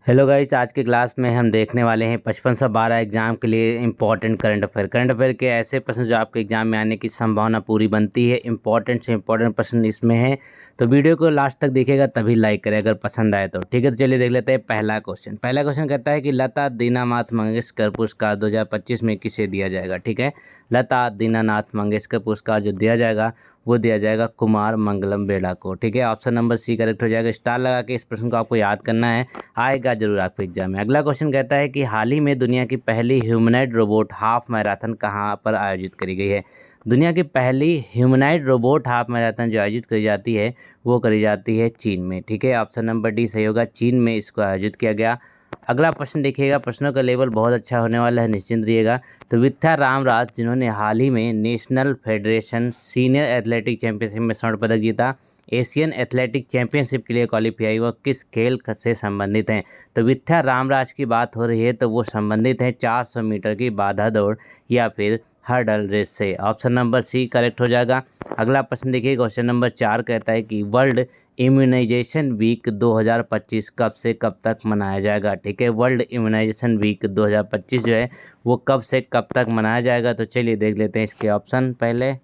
Hello guys, आज की class में हम देखने वाले हैं 5512 एग्जाम के लिए इंपॉर्टेंट करंट अफेयर के ऐसे प्रश्न जो आपके एग्जाम में आने की संभावना पूरी बनती है। इंपॉर्टेंट से इंपॉर्टेंट प्रश्न इसमें है, तो वीडियो को लास्ट तक देखिएगा तभी लाइक करें अगर पसंद आए तो। ठीक है, तो चलिए देख लेते हैं पहला क्वेश्चन कहता है कि लता दीनानाथ मंगेशकर पुरस्कार 2025 में किसे दिया जाएगा। ठीक है, लता दीनानाथ मंगेशकर पुरस्कार जो दिया जाएगा वो दिया जाएगा कुमार मंगलम बेड़ा को। ठीक है, ऑप्शन नंबर सी करेक्ट हो जाएगा। स्टार लगा के इस प्रश्न को आपको याद करना है, आएगा जरूर आपके एग्जाम में। अगला क्वेश्चन कहता है कि हाल ही में दुनिया की पहली ह्यूमनॉइड रोबोट हाफ मैराथन कहाँ पर आयोजित करी गई है। दुनिया की पहली ह्यूमनॉइड रोबोट हाफ मैराथन जो आयोजित करी जाती है वो करी जाती है चीन में। ठीक है, ऑप्शन नंबर डी सही होगा, चीन में इसको आयोजित किया गया। अगला प्रश्न देखिएगा, प्रश्नों का लेवल बहुत अच्छा होने वाला है, निश्चिंत रहिएगा। तो विद्या रामराज जिन्होंने हाल ही में national federation senior athletic championship में स्वर्ण पदक जीता, एशियन एथलेटिक चैंपियनशिप के लिए क्वालिफाई हुआ, किस खेल से संबंधित हैं। तो विद्या रामराज की बात हो रही है तो वो संबंधित है 400 मीटर की बाधा दौड़ या फिर हर्डल रेस से। ऑप्शन नंबर सी करेक्ट हो जाएगा। अगला प्रश्न देखिए, क्वेश्चन नंबर 4 कहता है कि वर्ल्ड इम्यूनाइजेशन वीक 2025 कब से कब तक मनाया जाएगा। ठीक है, वर्ल्ड इम्यूनाइजेशन वीक 2025 जो है वो कब से कब तक मनाया जाएगा। तो चलिए देख लेते हैं इसके ऑप्शन पहले।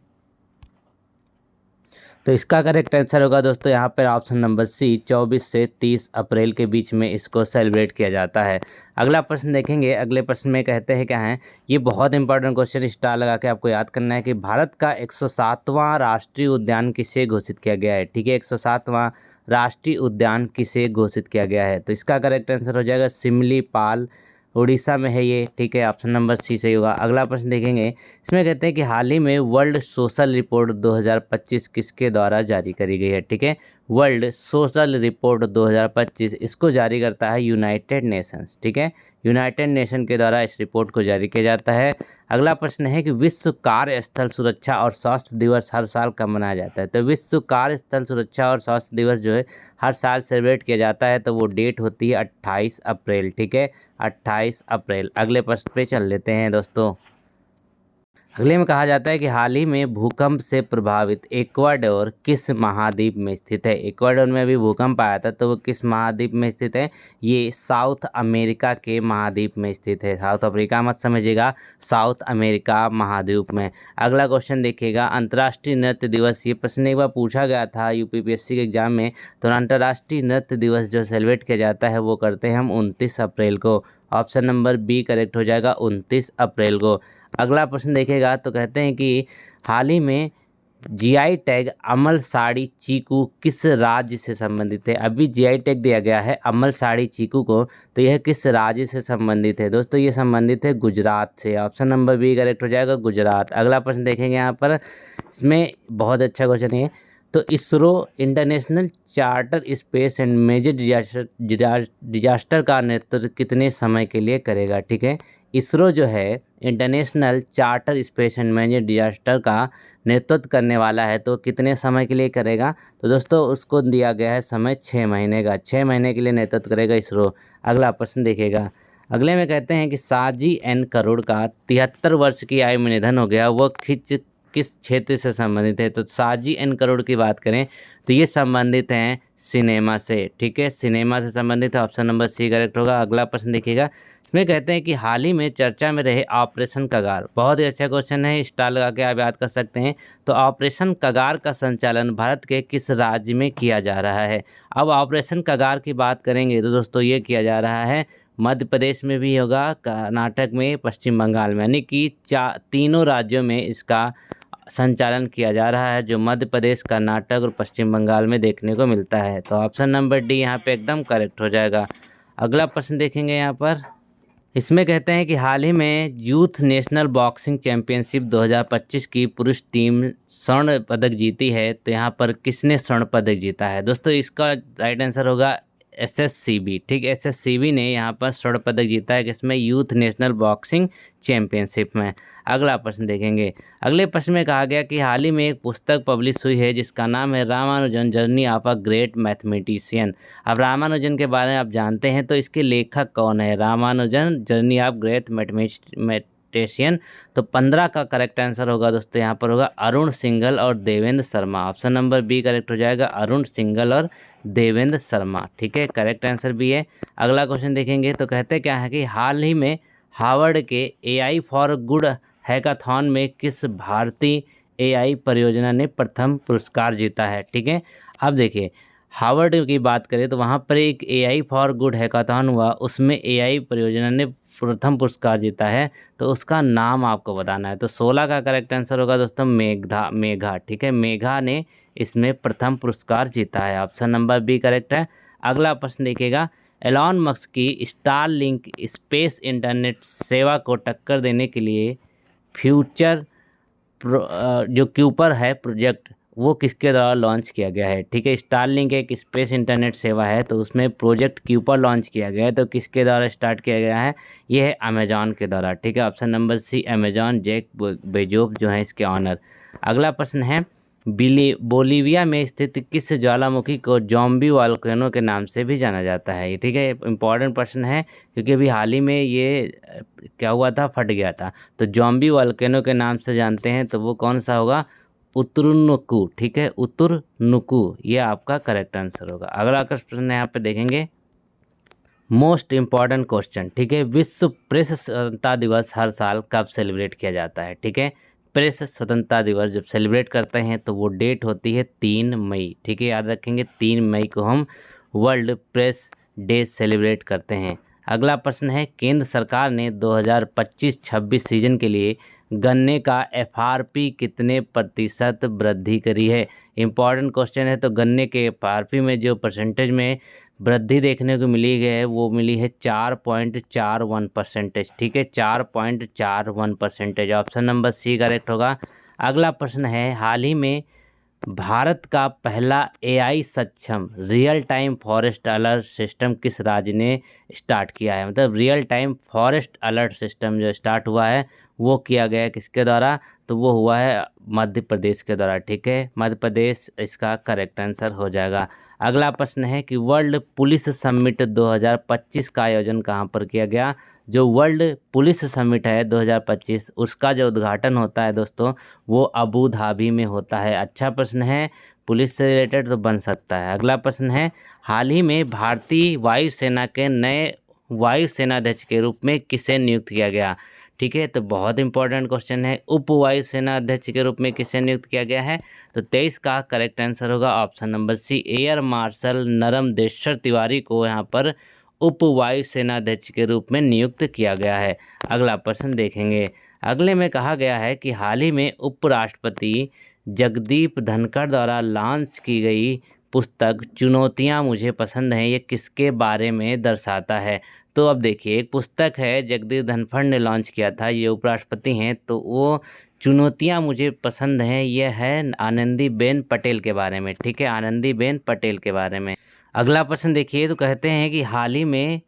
तो इसका करेक्ट आंसर होगा दोस्तों यहाँ पर ऑप्शन नंबर सी, 24 से 30 अप्रैल के बीच में इसको सेलिब्रेट किया जाता है। अगला प्रश्न देखेंगे, अगले प्रश्न में कहते हैं क्या है, ये बहुत इंपॉर्टेंट क्वेश्चन, स्टार लगा के आपको याद करना है कि भारत का 107वां राष्ट्रीय उद्यान किसे घोषित किया गया है। ठीक है, 107वां राष्ट्रीय उद्यान किसे घोषित किया गया है। तो इसका करेक्ट आंसर हो जाएगा सिमलीपाल, उड़ीसा में है ये। ठीक है, ऑप्शन नंबर सी सही होगा। अगला प्रश्न देखेंगे, इसमें कहते हैं कि हाल ही में वर्ल्ड सोशल रिपोर्ट 2025 किसके द्वारा जारी करी गई है। ठीक है, वर्ल्ड सोशल रिपोर्ट 2025 इसको जारी करता है यूनाइटेड नेशंस। ठीक है, यूनाइटेड नेशन के द्वारा इस रिपोर्ट को जारी किया जाता है। अगला प्रश्न है कि विश्व कार्यस्थल सुरक्षा और स्वास्थ्य दिवस हर साल कब मनाया जाता है। तो विश्व कार्यस्थल सुरक्षा और स्वास्थ्य दिवस जो है हर साल सेलिब्रेट किया जाता है, तो वो डेट होती है 28 अप्रैल। ठीक है, 28 अप्रैल। अगले प्रश्न पे चल लेते हैं दोस्तों। अगले में कहा जाता है कि हाल ही में भूकंप से प्रभावित इक्वाडोर किस महाद्वीप में स्थित है। इक्वाडोर में अभी भूकंप आया था तो वो किस महाद्वीप में स्थित है। ये साउथ अमेरिका के महाद्वीप में स्थित है। साउथ अफ्रीका मत समझिएगा, साउथ अमेरिका महाद्वीप में। अगला क्वेश्चन देखिएगा, अंतर्राष्ट्रीय नृत्य दिवस, ये प्रश्न एक बार पूछा गया था यूपीपीएससी के एग्जाम में। तो अंतर्राष्ट्रीय नृत्य दिवस जो सेलिब्रेट किया जाता है वो करते हैं हम 29 अप्रैल को। ऑप्शन नंबर बी करेक्ट हो जाएगा, 29 अप्रैल को। अगला प्रश्न देखेगा तो कहते हैं कि हाल ही में जीआई टैग अमल साड़ी चीकू किस राज्य से संबंधित है। अभी जीआई टैग दिया गया है अमल साड़ी चीकू को, तो यह किस राज्य से संबंधित है। दोस्तों ये संबंधित है गुजरात से। ऑप्शन नंबर बी करेक्ट हो जाएगा, गुजरात। अगला प्रश्न देखेंगे यहाँ पर, इसमें बहुत अच्छा क्वेश्चन है। तो ISRO international charter space and major disaster का नेतृत्व कितने समय के लिए करेगा। ठीक है, इसरो जो है international charter space and major disaster का नेतृत्व करने वाला है, तो कितने समय के लिए करेगा। तो दोस्तों उसको दिया गया है समय 6 महीने का, 6 महीने के लिए नेतृत्व करेगा इसरो। अगला प्रश्न देखिएगा, अगले में कहते हैं कि साजी एन करोड़ का 73 वर्ष की आयु में निधन हो गया, वो खिंच किस क्षेत्र से संबंधित है। तो साजी एन करोड़ की बात करें तो ये संबंधित हैं सिनेमा से। ठीक है, सिनेमा से संबंधित है, ऑप्शन नंबर सी करेक्ट होगा। अगला प्रश्न देखिएगा, इसमें कहते हैं कि हाल ही में चर्चा में रहे ऑपरेशन कगार, बहुत ही अच्छा क्वेश्चन है, स्टार लगा के आप याद कर सकते हैं। तो ऑपरेशन कगार का संचालन भारत के किस राज्य में किया जा रहा है। अब ऑपरेशन कगार की बात करेंगे तो दोस्तों ये किया जा रहा है मध्य प्रदेश में भी होगा, कर्नाटक में, पश्चिम बंगाल में, यानी कि तीनों राज्यों में इसका संचालन किया जा रहा है, जो मध्य प्रदेश, कर्नाटक और पश्चिम बंगाल में देखने को मिलता है। तो ऑप्शन नंबर डी यहाँ पे एकदम करेक्ट हो जाएगा। अगला प्रश्न देखेंगे यहाँ पर, इसमें कहते हैं कि हाल ही में यूथ नेशनल बॉक्सिंग चैंपियनशिप 2025 की पुरुष टीम स्वर्ण पदक जीती है, तो यहाँ पर किसने स्वर्ण पदक जीता है। दोस्तों इसका राइट आंसर होगा एसएससीबी। ठीक, एसएससीबी ने यहाँ पर स्वर्ण पदक जीता है, किसमें, यूथ नेशनल बॉक्सिंग चैंपियनशिप में। अगला प्रश्न देखेंगे, अगले प्रश्न में कहा गया कि हाल ही में एक पुस्तक पब्लिश हुई है जिसका नाम है Ramanujan journey of a great mathematician. अब रामानुजन के बारे में आप जानते हैं, तो इसके लेखक कौन है। Ramanujan journey of great mathematician, तो 15 का करेक्ट आंसर होगा दोस्तों यहाँ पर होगा अरुण सिंघल और Devendra Sharma. Option number B correct हो जाएगा, अरुण सिंघल और देवेंद्र शर्मा। ठीक है, करेक्ट आंसर भी है। अगला क्वेश्चन देखेंगे तो कहते क्या है कि हाल ही में हार्वर्ड के एआई फॉर गुड हैकाथॉन में किस भारतीय एआई परियोजना ने प्रथम पुरस्कार जीता है। ठीक है, अब देखिए हार्वर्ड की बात करें तो वहाँ पर एक एआई फॉर गुड हैकाथॉन हुआ, उसमें एआई परियोजना ने प्रथम पुरस्कार जीता है, तो उसका नाम आपको बताना है। तो 16 का करेक्ट आंसर होगा दोस्तों मेघा। ठीक है, मेघा ने इसमें प्रथम पुरस्कार जीता है। ऑप्शन नंबर बी करेक्ट है। अगला प्रश्न देखिएगा, एलॉन मस्क की स्टारलिंक स्पेस इंटरनेट सेवा को टक्कर देने के लिए फ्यूचर जो क्यूपर है प्रोजेक्ट, वो किसके द्वारा लॉन्च किया गया है। ठीक है, स्टारलिंक एक स्पेस इंटरनेट सेवा है, तो उसमें प्रोजेक्ट क्यूपर लॉन्च किया गया है, तो किसके द्वारा स्टार्ट किया गया है, ये है अमेजॉन के द्वारा। ठीक है, ऑप्शन नंबर सी अमेजॉन, जेक बेजोस जो है इसके ऑनर। अगला प्रश्न है, बोलीविया में स्थित किस ज्वालामुखी को जॉम्बी वॉल्केनो के नाम से भी जाना जाता है। ठीक है, इंपॉर्टेंट प्रश्न है क्योंकि अभी हाल ही में ये क्या हुआ था, फट गया था। तो जॉम्बी वॉल्केनो के नाम से जानते हैं, तो वो कौन सा होगा, उतुरनुकू। ठीक है, उतुरनुकू, ये आपका करेक्ट आंसर होगा। अगला प्रश्न यहाँ पे देखेंगे, मोस्ट इम्पॉर्टेंट क्वेश्चन। ठीक है, विश्व प्रेस स्वतंत्रता दिवस हर साल कब सेलिब्रेट किया जाता है। ठीक है, प्रेस स्वतंत्रता दिवस जब सेलिब्रेट करते हैं तो वो डेट होती है 3 मई। ठीक है, याद रखेंगे 3 मई को हम वर्ल्ड प्रेस डे सेलिब्रेट करते हैं। अगला प्रश्न है, केंद्र सरकार ने 2025-26 सीजन के लिए गन्ने का एफआरपी कितने प्रतिशत वृद्धि करी है। इंपॉर्टेंट क्वेश्चन है। तो गन्ने के एफआरपी में जो परसेंटेज में वृद्धि देखने को मिली है वो मिली है 4.41%। ठीक है, 4.41%। ऑप्शन नंबर सी करेक्ट होगा। अगला प्रश्न है, हाल ही में भारत का पहला एआई सक्षम real time forest alert system किस राज्य ने स्टार्ट किया है। मतलब real time forest alert system जो स्टार्ट हुआ है वो किया गया है किसके द्वारा, तो वो हुआ है मध्य प्रदेश के द्वारा। ठीक है, मध्य प्रदेश इसका करेक्ट आंसर हो जाएगा। अगला प्रश्न है कि वर्ल्ड पुलिस समिट 2025 का आयोजन कहाँ पर किया गया। जो वर्ल्ड पुलिस समिट है 2025, उसका जो उद्घाटन होता है दोस्तों, वो अबू धाबी में होता है। अच्छा प्रश्न है, पुलिस से रिलेटेड तो बन सकता है। अगला प्रश्न है, हाल ही में भारतीय वायुसेना के नए वायुसेनाध्यक्ष के रूप में किसे नियुक्त किया गया। ठीक है, तो बहुत इंपॉर्टेंट क्वेश्चन है, उप वायुसेना अध्यक्ष के रूप में किसे नियुक्त किया गया है। तो 23 का करेक्ट आंसर होगा option number C, air marshal Narmadeshwar Tiwari को यहाँ पर उप वायुसेना अध्यक्ष के रूप में नियुक्त किया गया है। अगला प्रश्न देखेंगे, अगले में कहा गया है कि हाल ही में उपराष्ट्रपति जगदीप धनखड़ द्वारा लॉन्च की गई पुस्तक चुनौतियां मुझे पसंद हैं, ये किसके बारे में दर्शाता है। तो अब देखिए, एक पुस्तक है जगदीप धनखड़ ने लॉन्च किया था, ये उपराष्ट्रपति हैं, तो वो चुनौतियां मुझे पसंद हैं, ये है आनंदीबेन पटेल के बारे में। ठीक है, आनंदीबेन पटेल के बारे में। अगला प्रश्न देखिए, तो कहते हैं कि हाल ही में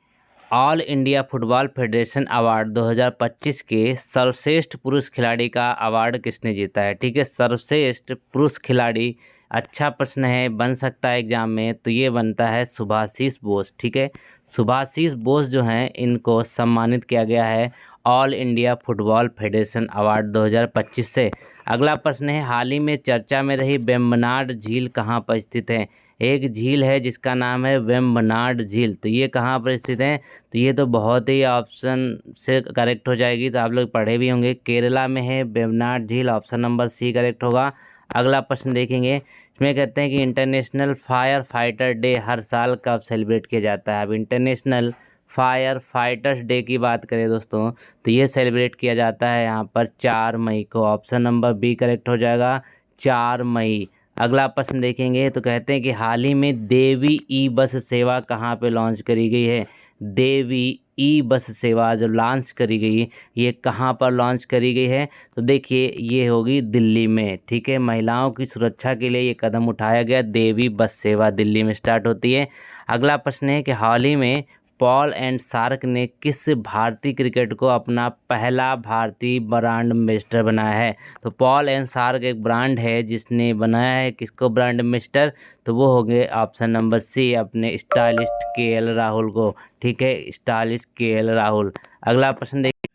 all India football federation award 2025 के सर्वश्रेष्ठ पुरुष खिलाड़ी का अवार्ड किसने जीता है। ठीक है, सर्वश्रेष्ठ पुरुष खिलाड़ी, अच्छा प्रश्न है, बन सकता है एग्जाम में, तो ये बनता है सुभाषिस बोस। ठीक है, सुभाषिस बोस जो हैं इनको सम्मानित किया गया है all India football federation award 2025 से। अगला प्रश्न है, हाल ही में चर्चा में रही वेम्बनाड झील कहाँ पर स्थित है। एक झील है जिसका नाम है वेम्बनाड झील, तो ये कहाँ पर स्थित है, तो ये तो बहुत ही ऑप्शन से करेक्ट हो जाएगी, तो आप लोग पढ़े भी होंगे, केरला में है वेम्बनाड झील। ऑप्शन नंबर सी करेक्ट होगा। अगला प्रश्न देखेंगे, इसमें कहते हैं कि इंटरनेशनल फायर फाइटर डे हर साल कब सेलिब्रेट किया जाता है। अब इंटरनेशनल फायर फाइटर्स डे की बात करें दोस्तों, तो ये सेलिब्रेट किया जाता है यहाँ पर 4 मई को। ऑप्शन नंबर बी करेक्ट हो जाएगा, 4 मई। अगला प्रश्न देखेंगे, तो कहते हैं कि हाल ही में देवी ई बस सेवा कहाँ पे लॉन्च करी गई है। देवी ई बस सेवा जो लॉन्च करी गई, ये कहाँ पर लॉन्च करी गई है, तो देखिए ये होगी दिल्ली में। ठीक है, महिलाओं की सुरक्षा के लिए ये कदम उठाया गया, देवी बस सेवा दिल्ली में स्टार्ट होती है। अगला प्रश्न है कि हाल ही में पॉल एंड सार्क ने किस भारतीय क्रिकेट को अपना पहला भारतीय ब्रांड एम्बेसडर बनाया है। तो पॉल एंड सार्क एक ब्रांड है जिसने बनाया है किसको ब्रांड एम्बेसडर, तो वो हो गए ऑप्शन नंबर सी, अपने स्टाइलिस्ट केएल राहुल को। ठीक है, स्टाइलिस्ट केएल राहुल। अगला प्रश्न देखिए,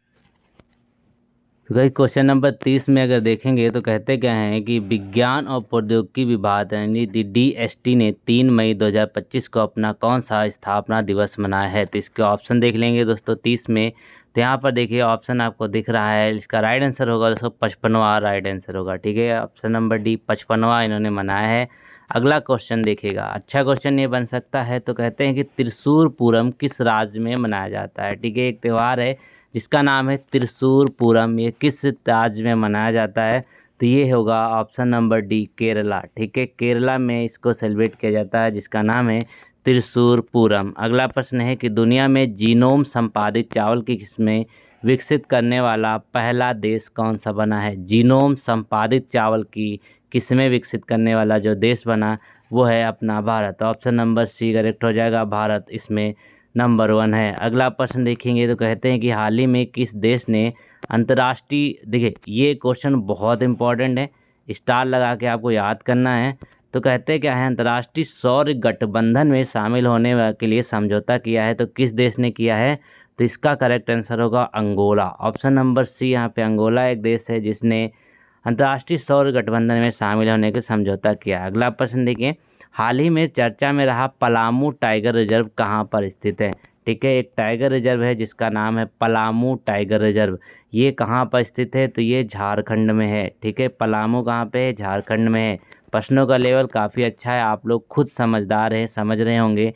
तो भाई क्वेश्चन नंबर 30 में अगर देखेंगे तो कहते क्या हैं कि विज्ञान और प्रौद्योगिकी विभाग यानी DST ने 3 मई 2025 को अपना कौन सा स्थापना दिवस मनाया है। तो इसके ऑप्शन देख लेंगे दोस्तों 30 में। तो यहाँ पर देखिए ऑप्शन आपको दिख रहा है, इसका राइट आंसर होगा दोस्तों 55वां राइट आंसर होगा। ठीक है, ऑप्शन नंबर डी 55वां इन्होंने मनाया है। अगला क्वेश्चन देखिएगा, अच्छा क्वेश्चन ये बन सकता है। तो कहते हैं कि त्रिशूर पूरम किस राज्य में मनाया जाता है। ठीक है, एक त्यौहार है जिसका नाम है त्रिशूर पूरम, ये किस राज्य में मनाया जाता है। तो ये होगा ऑप्शन नंबर डी केरला। ठीक है, केरला में इसको सेलिब्रेट किया जाता है जिसका नाम है त्रिशूर पूरम। अगला प्रश्न है कि दुनिया में जीनोम संपादित चावल की किस्में विकसित करने वाला पहला देश कौन सा बना है। जीनोम संपादित चावल की किस्में विकसित करने वाला जो देश बना वो है अपना Bharat. Option number C correct हो जाएगा, भारत इसमें नंबर 1 है। अगला प्रश्न देखेंगे तो कहते हैं कि हाल ही में किस देश ने अंतर्राष्ट्रीय, देखिए ये क्वेश्चन बहुत इंपॉर्टेंट है, स्टार लगा के आपको याद करना है। तो कहते क्या है, अंतर्राष्ट्रीय सौर गठबंधन में शामिल होने के लिए समझौता किया है। तो किस देश ने किया है। तो इसका करेक्ट आंसर होगा अंगोला। ऑप्शन नंबर सी, यहाँ पे अंगोला एक देश है जिसने अंतर्राष्ट्रीय सौर गठबंधन में शामिल होने का समझौता किया। अगला प्रश्न देखिए, हाल ही में चर्चा में रहा पलामू टाइगर रिजर्व कहाँ पर स्थित है। ठीक है, एक टाइगर रिजर्व है जिसका नाम है पलामू टाइगर रिजर्व, ये कहाँ पर स्थित है। तो ये झारखंड में है। ठीक है, पलामू कहाँ पे है, झारखंड में है। प्रश्नों का लेवल काफ़ी अच्छा है, आप लोग खुद समझदार हैं, समझ रहे होंगे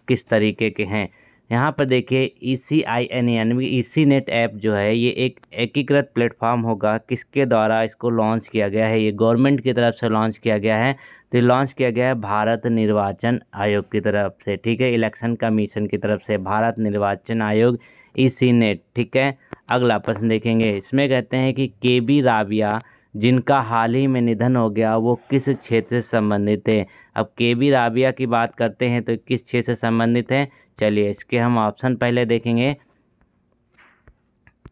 किस तरीके के हैं। यहाँ पर देखिए ECIN यानी EC नेट ऐप जो है ये एक एकीकृत प्लेटफॉर्म होगा, किसके द्वारा इसको लॉन्च किया गया है। ये गवर्नमेंट की तरफ से लॉन्च किया गया है। तो ये लॉन्च किया गया है भारत निर्वाचन आयोग की तरफ से। ठीक है, इलेक्शन कमीशन की तरफ से भारत निर्वाचन आयोग EC नेट। ठीक है, अगला प्रश्न देखेंगे, इसमें कहते हैं कि KB राबिया जिनका हाल ही में निधन हो गया वो किस क्षेत्र से संबंधित है। अब KB राबिया की बात करते हैं तो किस क्षेत्र से संबंधित है। चलिए इसके हम ऑप्शन पहले देखेंगे।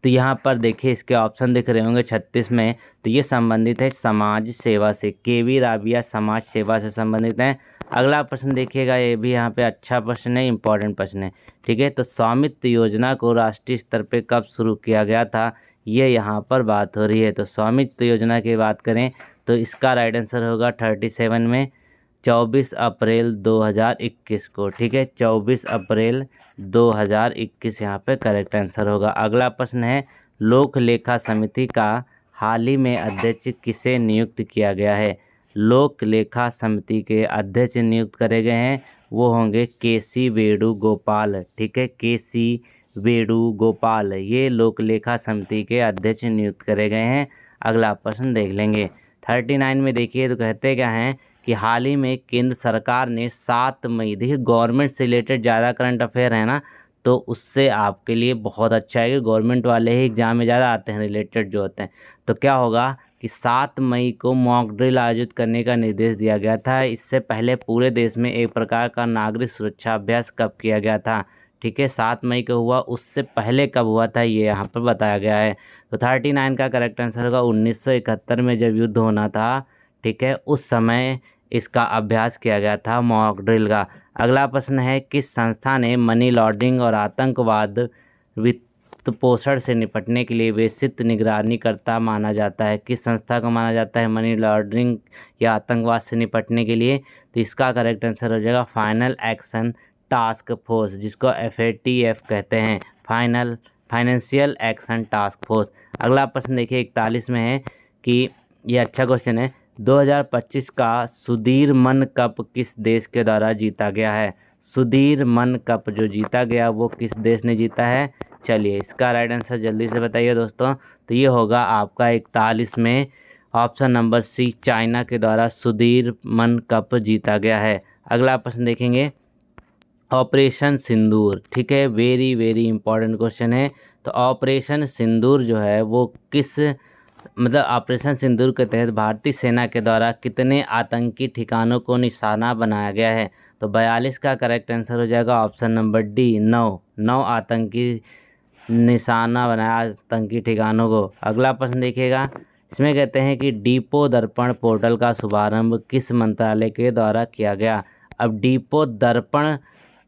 तो यहाँ पर देखिए इसके ऑप्शन दिख रहे होंगे 36 में। तो ये संबंधित है समाज सेवा से, KB राबिया समाज सेवा से संबंधित हैं। अगला प्रश्न देखिएगा, ये भी यहाँ पे अच्छा प्रश्न है, इंपॉर्टेंट प्रश्न है। ठीक है, तो स्वामित्व योजना को राष्ट्रीय स्तर पे कब शुरू किया गया था, ये यहाँ पर बात हो रही है। तो स्वामित्व योजना की बात करें तो इसका राइट आंसर होगा 37 में 24 अप्रैल 2021 को। ठीक है, 24 अप्रैल 2021 यहाँ पे करेक्ट आंसर होगा। अगला प्रश्न है, लोक लेखा समिति का हाल ही में अध्यक्ष किसे नियुक्त किया गया है। लोक लेखा समिति के अध्यक्ष नियुक्त करे गए हैं वो होंगे KC वेणुगोपाल। ठीक है, KC वेणुगोपाल ये लोक लेखा समिति के अध्यक्ष नियुक्त करे गए हैं। अगला प्रश्न देख लेंगे 39 में देखिए, तो कहते क्या हैं कि हाल ही में केंद्र सरकार ने 7 मई, देखिए गवर्नमेंट से रिलेटेड ज़्यादा करंट अफेयर है ना, तो उससे आपके लिए बहुत अच्छा है कि गवर्नमेंट वाले ही एग्जाम में ज़्यादा आते हैं रिलेटेड जो होते हैं। तो क्या होगा कि 7 मई को मॉक ड्रिल आयोजित करने का निर्देश दिया गया था। इससे पहले पूरे देश में एक प्रकार का नागरिक सुरक्षा अभ्यास कब किया गया था। ठीक है, 7 मई को हुआ, उससे पहले कब हुआ था ये यहाँ पर बताया गया है। तो 39 का करेक्ट आंसर होगा 1971 में जब युद्ध होना था। ठीक है, उस समय इसका अभ्यास किया गया था मॉक ड्रिल का। अगला प्रश्न है, किस संस्था ने मनी लॉन्ड्रिंग और आतंकवाद वित्त पोषण से निपटने के लिए विस्तृत निगरानीकर्ता माना जाता है। किस संस्था को माना जाता है मनी लॉन्ड्रिंग या आतंकवाद से निपटने के लिए। तो इसका करेक्ट आंसर हो जाएगा फाइनल एक्शन टास्क फोर्स, जिसको FATF कहते हैं, फाइनेंशियल एक्शन टास्क फोर्स। अगला प्रश्न देखिए 41 में है कि ये अच्छा क्वेश्चन है, 2025 का सुधीर मन कप किस देश के द्वारा जीता गया है। सुधीर मन कप जो जीता गया वो किस देश ने जीता है। चलिए इसका राइट आंसर जल्दी से बताइए दोस्तों। तो ये होगा आपका 41 में ऑप्शन नंबर सी, चाइना के द्वारा सुधीर मन कप जीता गया है। अगला प्रश्न देखेंगे, ऑपरेशन सिंदूर। ठीक है, वेरी वेरी इंपॉर्टेंट क्वेश्चन है। तो ऑपरेशन सिंदूर जो है वो किस, मतलब ऑपरेशन सिंदूर के तहत भारतीय सेना के द्वारा कितने आतंकी ठिकानों को निशाना बनाया गया है। तो 42 का करेक्ट आंसर हो जाएगा ऑप्शन नंबर डी, 9 आतंकी निशाना बनाया आतंकी ठिकानों को। अगला प्रश्न देखिएगा, इसमें कहते हैं कि डिपो दर्पण पोर्टल का शुभारंभ किस मंत्रालय के द्वारा किया गया। अब डिपो दर्पण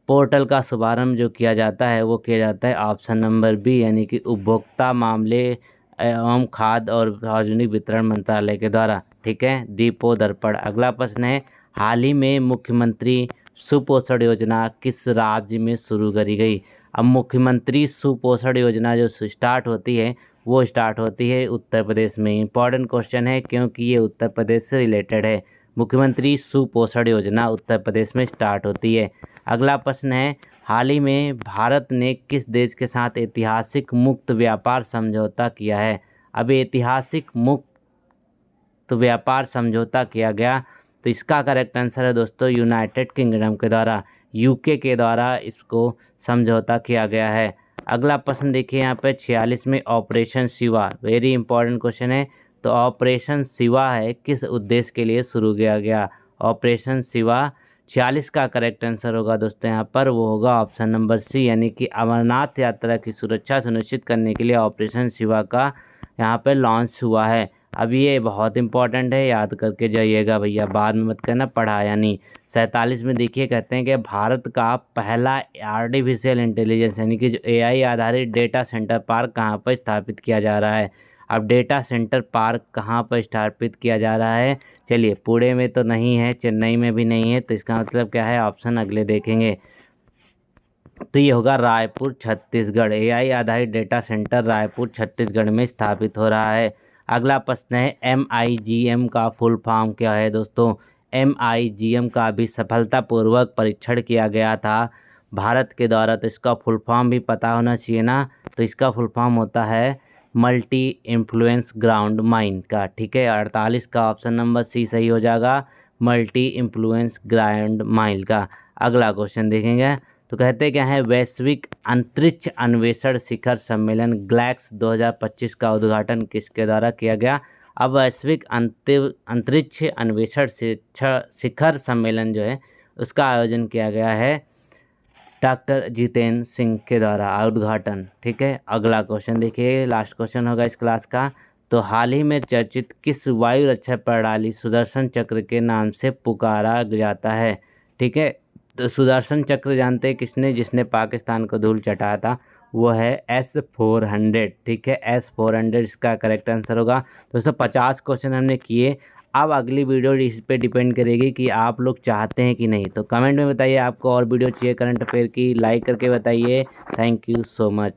पोर्टल का शुभारंभ जो किया जाता है वो किया जाता है ऑप्शन नंबर बी, यानी कि उपभोक्ता मामले एवं खाद्य और सार्वजनिक वितरण मंत्रालय के द्वारा। ठीक है, दीपो दर्पण। अगला प्रश्न है, हाल ही में मुख्यमंत्री सुपोषण योजना किस राज्य में शुरू करी गई? अब मुख्यमंत्री सुपोषण योजना जो स्टार्ट होती है वो स्टार्ट होती है उत्तर प्रदेश में। इंपॉर्टेंट क्वेश्चन है क्योंकि ये उत्तर प्रदेश से रिलेटेड है। मुख्यमंत्री सुपोषण योजना उत्तर प्रदेश में स्टार्ट होती है। अगला प्रश्न है, हाल ही में भारत ने किस देश के साथ ऐतिहासिक मुक्त व्यापार समझौता किया है? अब ऐतिहासिक मुक्त व्यापार समझौता किया गया, तो इसका करेक्ट आंसर है दोस्तों यूनाइटेड किंगडम के द्वारा, यूके के द्वारा इसको समझौता किया गया है। अगला प्रश्न देखिए यहाँ पे 46 में, operation Shiva, very important question है। तो ऑपरेशन शिवा है किस उद्देश्य के लिए शुरू किया गया? ऑपरेशन शिवा 46 का करेक्ट आंसर होगा दोस्तों यहाँ पर, वो होगा ऑप्शन नंबर सी, यानी कि अमरनाथ यात्रा की सुरक्षा सुनिश्चित करने के लिए ऑपरेशन शिवा का यहाँ पे लॉन्च हुआ है। अब ये बहुत इंपॉर्टेंट है, याद करके जाइएगा भैया, बाद में मत करना पढ़ाया नहीं। 47 में देखिए कहते हैं कि भारत का पहला आर्टिफिशियल इंटेलिजेंस यानी कि जो एआई आधारित डेटा सेंटर पार्क कहाँ पर स्थापित किया जा रहा है? अब डेटा सेंटर पार्क कहाँ पर स्थापित किया जा रहा है? चलिए, पुणे में तो नहीं है, चेन्नई में भी नहीं है, तो इसका मतलब क्या है? ऑप्शन अगले देखेंगे तो ये होगा रायपुर छत्तीसगढ़। एआई आधारित डेटा सेंटर रायपुर छत्तीसगढ़ में स्थापित हो रहा है। अगला प्रश्न है, MIGM का फुल फॉर्म क्या है दोस्तों? MIGM का भी सफलतापूर्वक परीक्षण किया गया था भारत के द्वारा, तो इसका फुल फॉर्म भी पता होना चाहिए ना। तो इसका फुल फॉर्म होता है मल्टी इन्फ्लुएंस ग्राउंड माइन का। ठीक है, 48 का ऑप्शन नंबर सी सही हो जाएगा, मल्टी इन्फ्लुएंस ग्राउंड माइन का। अगला क्वेश्चन देखेंगे तो कहते क्या है, वैश्विक अंतरिक्ष अन्वेषण शिखर सम्मेलन ग्लैक्स 2025 का उद्घाटन किसके द्वारा किया गया? अब वैश्विक अंतरिक्ष अन्वेषण शिखर सम्मेलन जो है उसका आयोजन किया गया है डॉक्टर जितेंद्र सिंह के द्वारा, उद्घाटन। ठीक है, अगला क्वेश्चन देखिए, लास्ट क्वेश्चन होगा इस क्लास का। तो हाल ही में चर्चित किस वायु रक्षा प्रणाली सुदर्शन चक्र के नाम से पुकारा जाता है? ठीक है, तो सुदर्शन चक्र जानते हैं किसने, जिसने पाकिस्तान को धूल चटाया था, वो है S-400। ठीक है, S-400 इसका करेक्ट आंसर होगा। दोस्तों 50 क्वेश्चन हमने किए। अब अगली वीडियो इस पे डिपेंड करेगी कि आप लोग चाहते हैं कि नहीं, तो कमेंट में बताइए आपको और वीडियो चाहिए करंट अफेयर की, लाइक करके बताइए। Thank you so much.